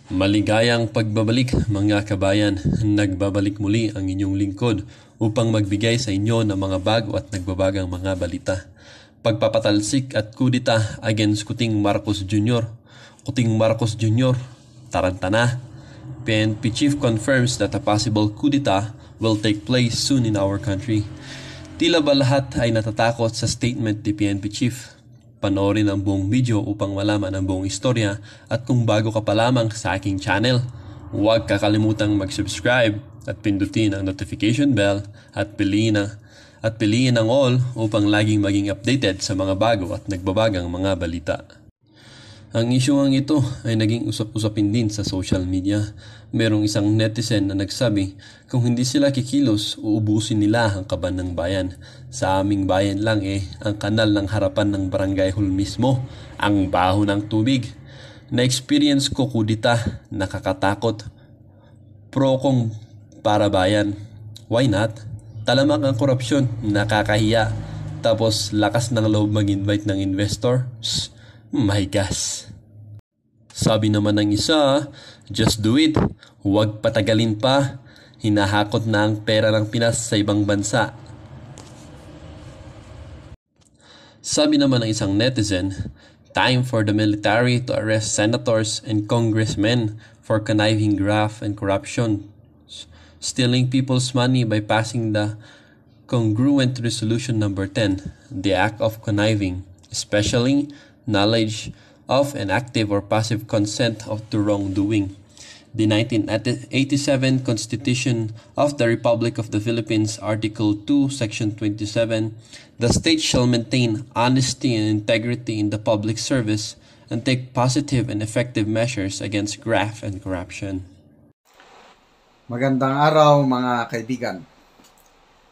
Maligayang pagbabalik mga kabayan, nagbabalik muli ang inyong lingkod upang magbigay sa inyo ng mga bago at nagbabagang mga balita. Pagpapatalsik at kudita against Kuting Marcos Jr. Kuting Marcos Jr., taranta na. PNP chief confirms that a possible kudita will take place soon in our country. Tila ba lahat ay natatakot sa statement ni PNP chief? Panoorin ang buong video upang malaman ang buong istorya at kung bago ka pa lamang sa aking channel, huwag kakalimutang mag-subscribe at pindutin ang notification bell at piliin ang all upang laging maging updated sa mga bago at nagbabagang mga balita. Ang isyong ito ay naging usap-usapin din sa social media. Merong isang netizen na nagsabi, kung hindi sila kikilos, uubusin nila ang kaban ng bayan. Sa aming bayan lang ang kanal ng harapan ng barangay hall mismo, ang baho ng tubig. Na-experience ko kudita, nakakatakot. Pro kong para bayan. Why not? Talamak ang korupsyon, nakakahiya. Tapos lakas ng loob mag-invite ng investor. My gosh. Sabi naman ng isa, just do it. Huwag patagalin pa. Hinahakot na ang pera ng Pinas sa ibang bansa. Sabi naman ng isang netizen, time for the military to arrest senators and congressmen for conniving graft and corruption. Stealing people's money by passing the congruent resolution number 10, the act of conniving, especially knowledge of and active or passive consent to wrongdoing. The 1987 Constitution of the Republic of the Philippines, Article 2, Section 27, the state shall maintain honesty and integrity in the public service and take positive and effective measures against graft and corruption. Magandang araw mga kaibigan.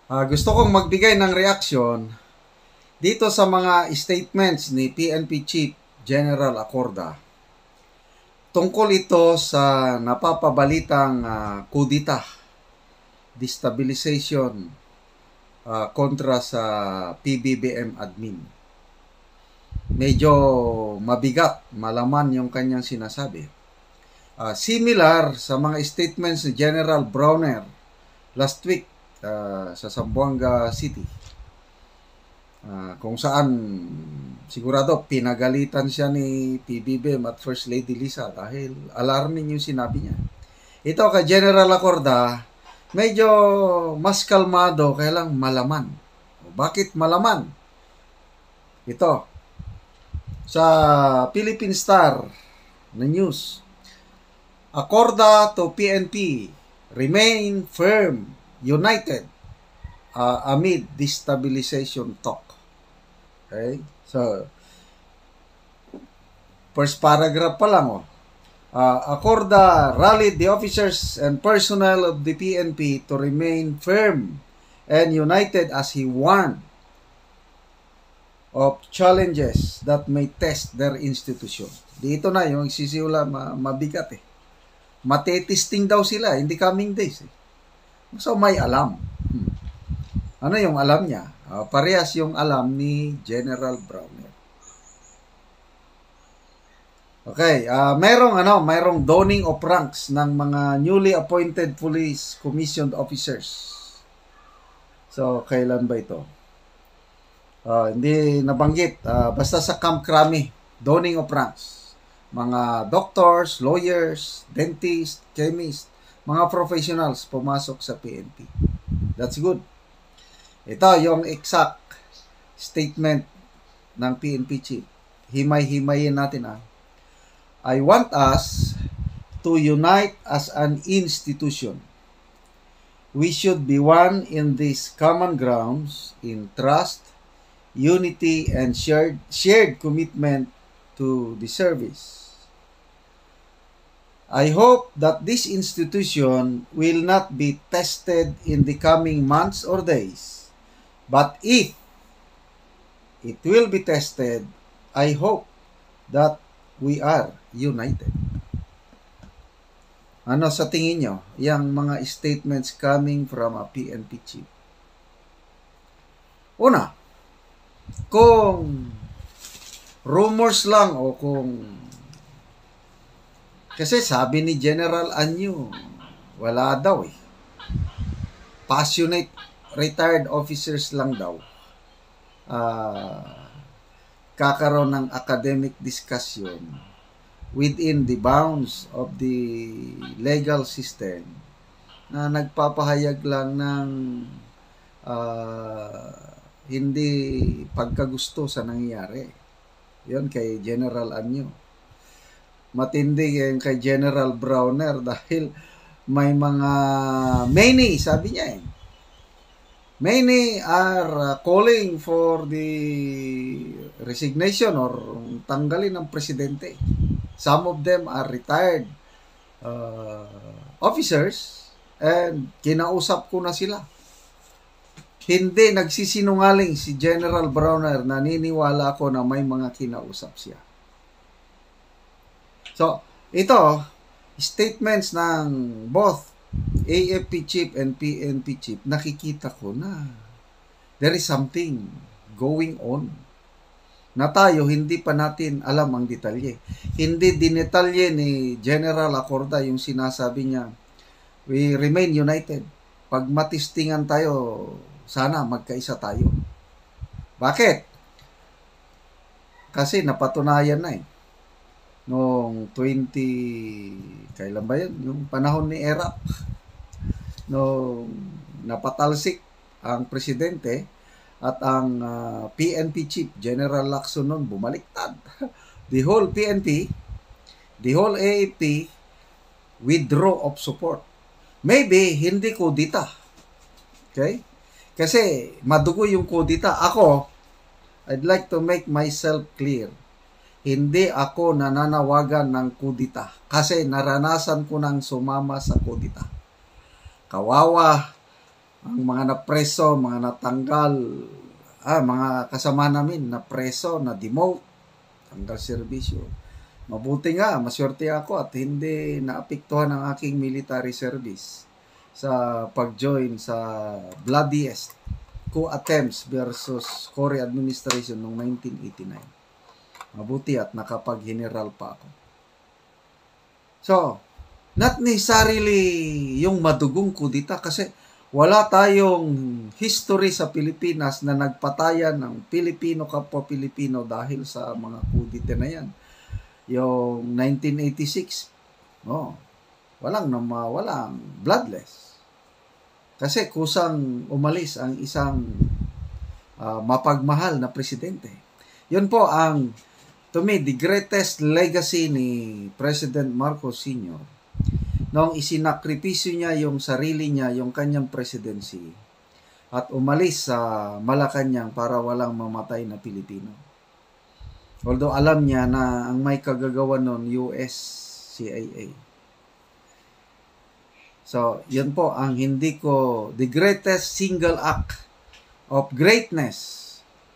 Gusto kong magbigay ng reaksyon dito sa mga statements ni PNP Chief General Acorda. Tungkol ito sa napapabalitang kudita, destabilization kontra sa PBBM admin. Medyo mabigat, malaman yung kanyang sinasabi. Similar sa mga statements ni General Browner last week sa Zamboanga City. Kung saan sigurado pinagalitan siya ni PBBM at First Lady Lisa dahil alarming yung sinabi niya. Ito kay General Acorda, medyo mas kalmado kaya lang malaman. Bakit malaman? Ito, sa Philippine Star na news, Acorda to PNP, remain firm, united amid destabilization talk. Okay? So, first paragraph pa lang. Acorda rallied the officers and personnel of the PNP to remain firm and united as he warned of challenges that may test their institution. Dito na yung sisiula mabigat Matetesting daw sila in the coming days. So may alam. Ano yung alam niya? Parehas yung alam ni General Browner. Okay, mayroong donning of ranks ng mga newly appointed police commissioned officers. So, kailan ba ito? Hindi nabanggit. Basta sa Camp Crame, donning of ranks. Mga doctors, lawyers, dentists, chemists, mga professionals pumasok sa PNP. That's good. Ito yung exact statement ng PNP chief. Himay-himayin natin I want us to unite as an institution. We should be one in these common grounds in trust, unity, and shared commitment to the service. I hope that this institution will not be tested in the coming months or days. But if it will be tested, I hope that we are united. Ano sa tingin nyo? Yang mga statements coming from a PNP chief. Una, kung rumors lang o kung Kasi sabi ni General Anyo, wala daw eh. Passionate retired officers lang daw. Kakaroon ng academic discussion within the bounds of the legal system na nagpapahayag lang ng hindi pagkagusto sa nangyayari. Yon kay General Anyo. Matindi yung kay General Browner dahil may mga many, sabi niya eh. Many are calling for the resignation or tanggalin ng presidente. Some of them are retired officers and kinausap ko na sila. Hindi nagsisinungaling si General Browner, naniniwala ako na may mga kinausap siya. So, ito, statements ng both AFP chief and PNP chief, nakikita ko na there is something going on na tayo hindi pa natin alam ang detalye. Hindi dinetalye ni General Acorda yung sinasabi niya, we remain united. Pag matistingan tayo, sana magkaisa tayo. Bakit? Kasi napatunayan na eh. Noong kailan ba yun? Yung panahon ni Erap. Noong napatalsik ang presidente at ang PNP chief, General Lacson noon, bumaliktad. The whole PNP, the whole AFP, withdraw of support. Maybe, hindi kudita. Okay? Kasi, madugo yung kudita. Ako, I'd like to make myself clear. Hindi ako nananawagan ng kudita. Kasi naranasan ko nang sumama sa kudita. Kawawa ang mga napreso, mga natanggal, mga kasama namin na preso, na demote, tanggal serbisyo. Mabuti nga, maswerte ako at hindi naapektuhan ang aking military service sa pag-join sa bloodiest coup attempts versus Cory administration noong 1989. Mabuti at nakapag-general pa ako. So, not necessarily yung madugong kudita kasi wala tayong history sa Pilipinas na nagpatayan ng Pilipino kapwa Pilipino dahil sa mga kudita na yan. Yung 1986, walang bloodless. Kasi kusang umalis ang isang mapagmahal na presidente. Yun po ang, to me, the greatest legacy ni President Marcos Sr. Noong isinakripisyo niya yung sarili niya, yung kanyang presidency, at umalis sa Malacanang para walang mamatay na Pilipino. Although alam niya na ang may kagagawan nun, US, CIA. So, yun po ang hindi ko, the greatest single act of greatness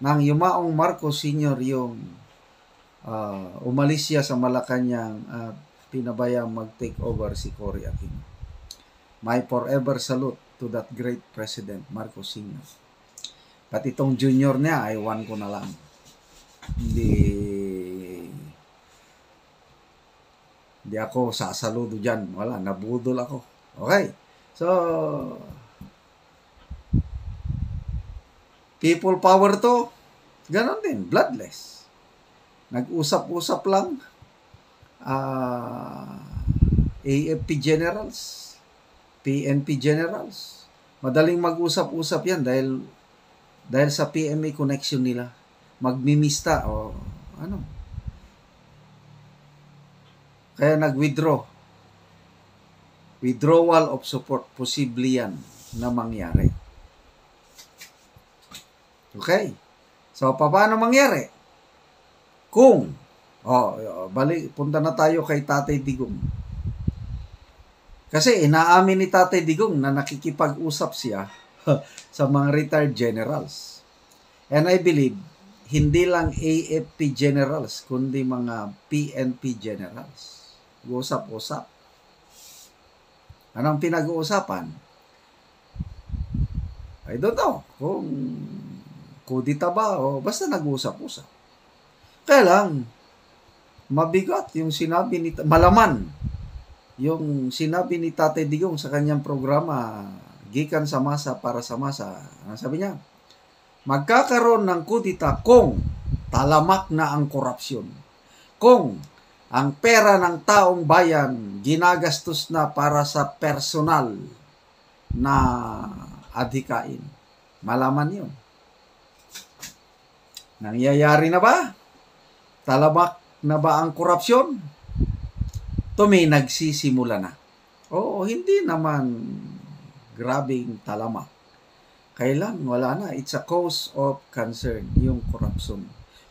ng yumaong Marcos Sr. yung umalis siya sa Malacanang at pinabayang mag-take over si Cory Aquino. My forever salute to that great President Marcos Sr. Pati itong junior niya, ay one ko na lang. Hindi ako sasaludo dyan. Wala, nabudol ako. Okay. So, people power to, ganon din, bloodless. Nag-usap-usap lang. AFP generals, PNP generals, madaling mag-usap-usap yan dahil sa PMA connection nila. Magmimista o ano. Kaya nag-withdraw. Withdrawal of support, posible yan na mangyari. Okay? So, paano mangyari? Kung, punta na tayo kay Tatay Digong. Kasi inaamin ni Tatay Digong na nakikipag-usap siya sa mga retired generals. And I believe, hindi lang AFP generals, kundi mga PNP generals. Usap-usap. Anong pinag-uusapan? I don't know kung kudita ba o basta nag-uusap-usap. Kaya lang, mabigat yung sinabi ni malaman yung sinabi ni Tatay Digong sa kanyang programa, Gikan sa Masa para sa Masa. Ano sabi niya? Magkakaroon ng kudita kung talamak na ang korupsyon. Kung ang pera ng taong bayan ginagastos na para sa personal na adhikain. Malaman yun. Nangyayari na ba? Talamak na ba ang korupsyon? Nagsisimula na. Oo, hindi naman grabing talamak. Kailan? Wala na. It's a cause of concern, yung korupsyon.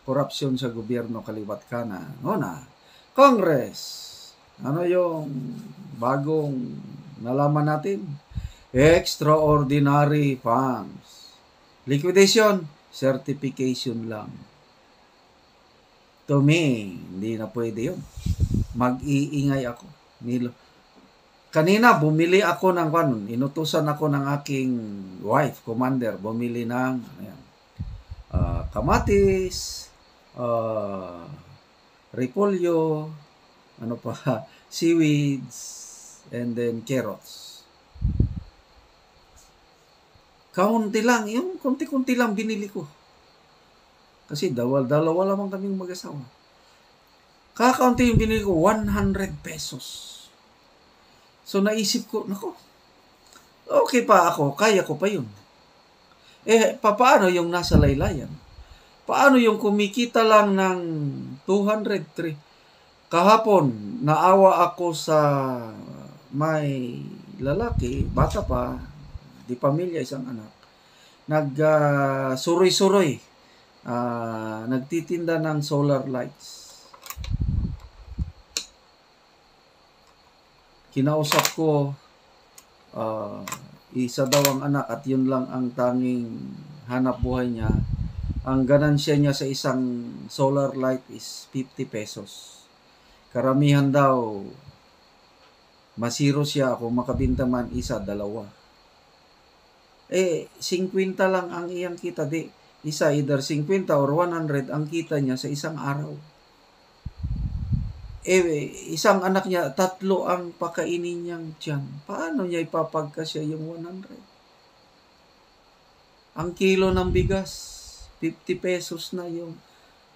Korupsyon sa gobyerno, kaliwat kanan. Congress. Ano yung bagong nalaman natin? Extraordinary funds. Liquidation, certification lang. To me, hindi na pwede yun. Mag-iingay ako. Kanina, bumili ako ng inutusan ako ng aking wife, commander, bumili ng kamatis, repolyo, seaweeds, and then carrots. Kaunti lang, yung kunti-kunti lang binili ko. Kasi dalawa lamang kaming mag-asawa. Kakaunti yung binili ko, 100 pesos. So naisip ko, okay pa ako, kaya ko pa yun. Paano yung nasa laylayan? Paano yung kumikita lang ng 203? Kahapon, naawa ako sa may lalaki, bata pa, di pamilya, isang anak. Suroy-suroy. Nagtitinda ng solar lights. Kinausap ko, isa daw ang anak at yun lang ang tanging hanap buhay niya. Ang ganansya niya sa isang solar light is 50 pesos. Karamihan daw, masiro siya kung makabinta man isa, dalawa. 50 lang ang iyang kita. Isa, either 50 or 100 ang kita niya sa isang araw. Isang anak niya, 3 ang pakainin niyang tiyan. Paano niya ipapagkasya yung 100? Ang kilo ng bigas, 50 pesos na yung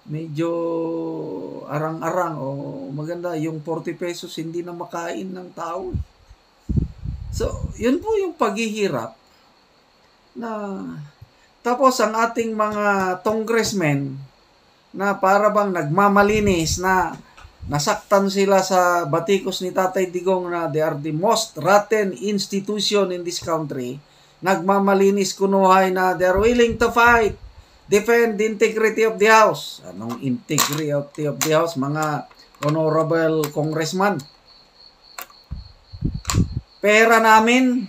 medyo arang-arang o maganda. Yung 40 pesos hindi na makain ng tao. So, yun po yung paghihirap tapos ang ating mga congressmen na para bang nagmamalinis na nasaktan sila sa batikos ni Tatay Digong na they are the most rotten institution in this country. Nagmamalinis kunuhay na they are willing to fight, defend the integrity of the House. Anong integrity of the House? Mga honorable congressman. Pera namin,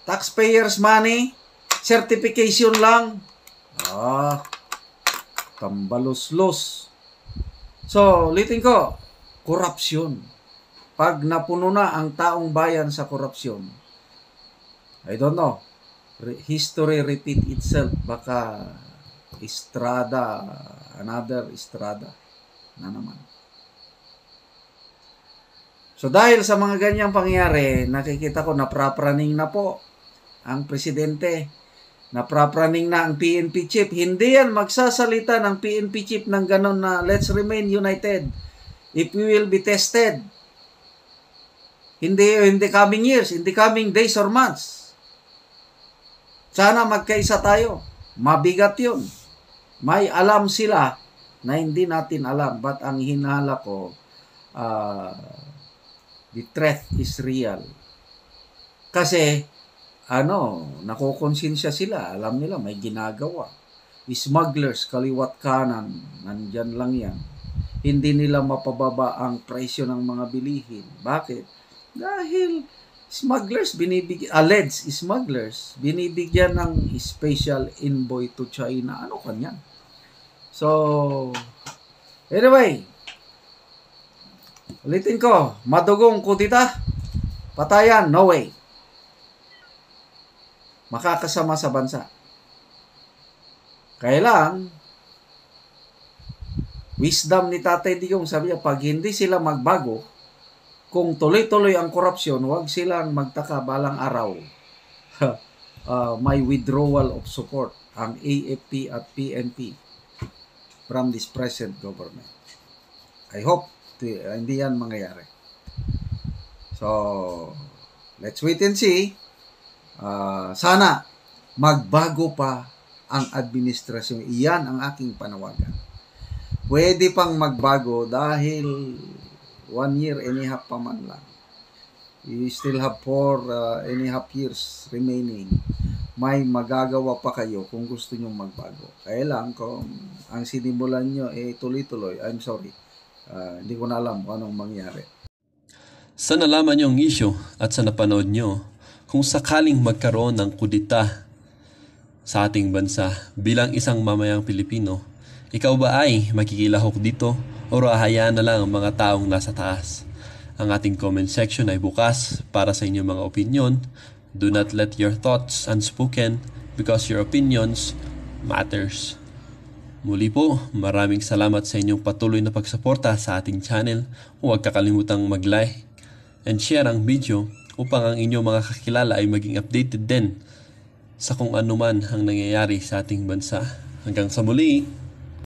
taxpayers money, certification lang. Tambalos-los. So, ulitin ko, korupsyon. Pag napuno na ang taong bayan sa korupsyon, I don't know, history repeat itself. Baka Estrada, another Estrada na naman. So, dahil sa mga ganyang pangyayari, nakikita ko naprapraning na po ang presidente. Naprapraning na ang PNP chief. Hindi yan magsasalita ng PNP chief ng ganon na let's remain united if we will be tested. Hindi coming years, hindi coming days or months. Sana magkaisa tayo. Mabigat yun. May alam sila na hindi natin alam. But ang hinala ko, the threat is real. Kasi, nakukonsensya sila. Alam nila, may ginagawa. Smugglers, kaliwat kanan, nandyan lang yan. Hindi nila mapababa ang presyo ng mga bilihin. Bakit? Dahil smugglers, alleged smugglers, binibigyan ng special envoy to China. Ano kanyan? So, anyway, ulitin ko, madugong kudita, patayan, no way. Makakasama sa bansa. Kaya lang, wisdom ni Tatay Digong, sabi niya, pag hindi sila magbago, kung tuloy-tuloy ang korupsyon, huwag silang magtaka balang araw. May withdrawal of support ang AFP at PNP from this present government. I hope hindi yan mangyayari. So, let's wait and see. Sana magbago pa ang administrasyon. Iyan ang aking panawagan. Pwede pang magbago dahil 1 year and a half pa man lang. You still have 4 and a half years remaining. May magagawa pa kayo kung gusto nyo magbago. Kaya lang, kung ang sinimulan nyo tuloy-tuloy, I'm sorry. Hindi ko na alam kung anong mangyari. Sa nalaman niyong issue at sa napanood nyo, kung sakaling magkaroon ng kudita sa ating bansa bilang isang mamayang Pilipino, ikaw ba ay makikilahok dito o rahayaan na lang ang mga taong nasa taas? Ang ating comment section ay bukas para sa inyong mga opinion. Do not let your thoughts unspoken because your opinions matters. Muli po, maraming salamat sa inyong patuloy na pagsuporta sa ating channel. Huwag kakalimutang mag-like and share ang video upang ang inyong mga kakilala ay maging updated din sa kung ano man ang nangyayari sa ating bansa. Hanggang sa muli!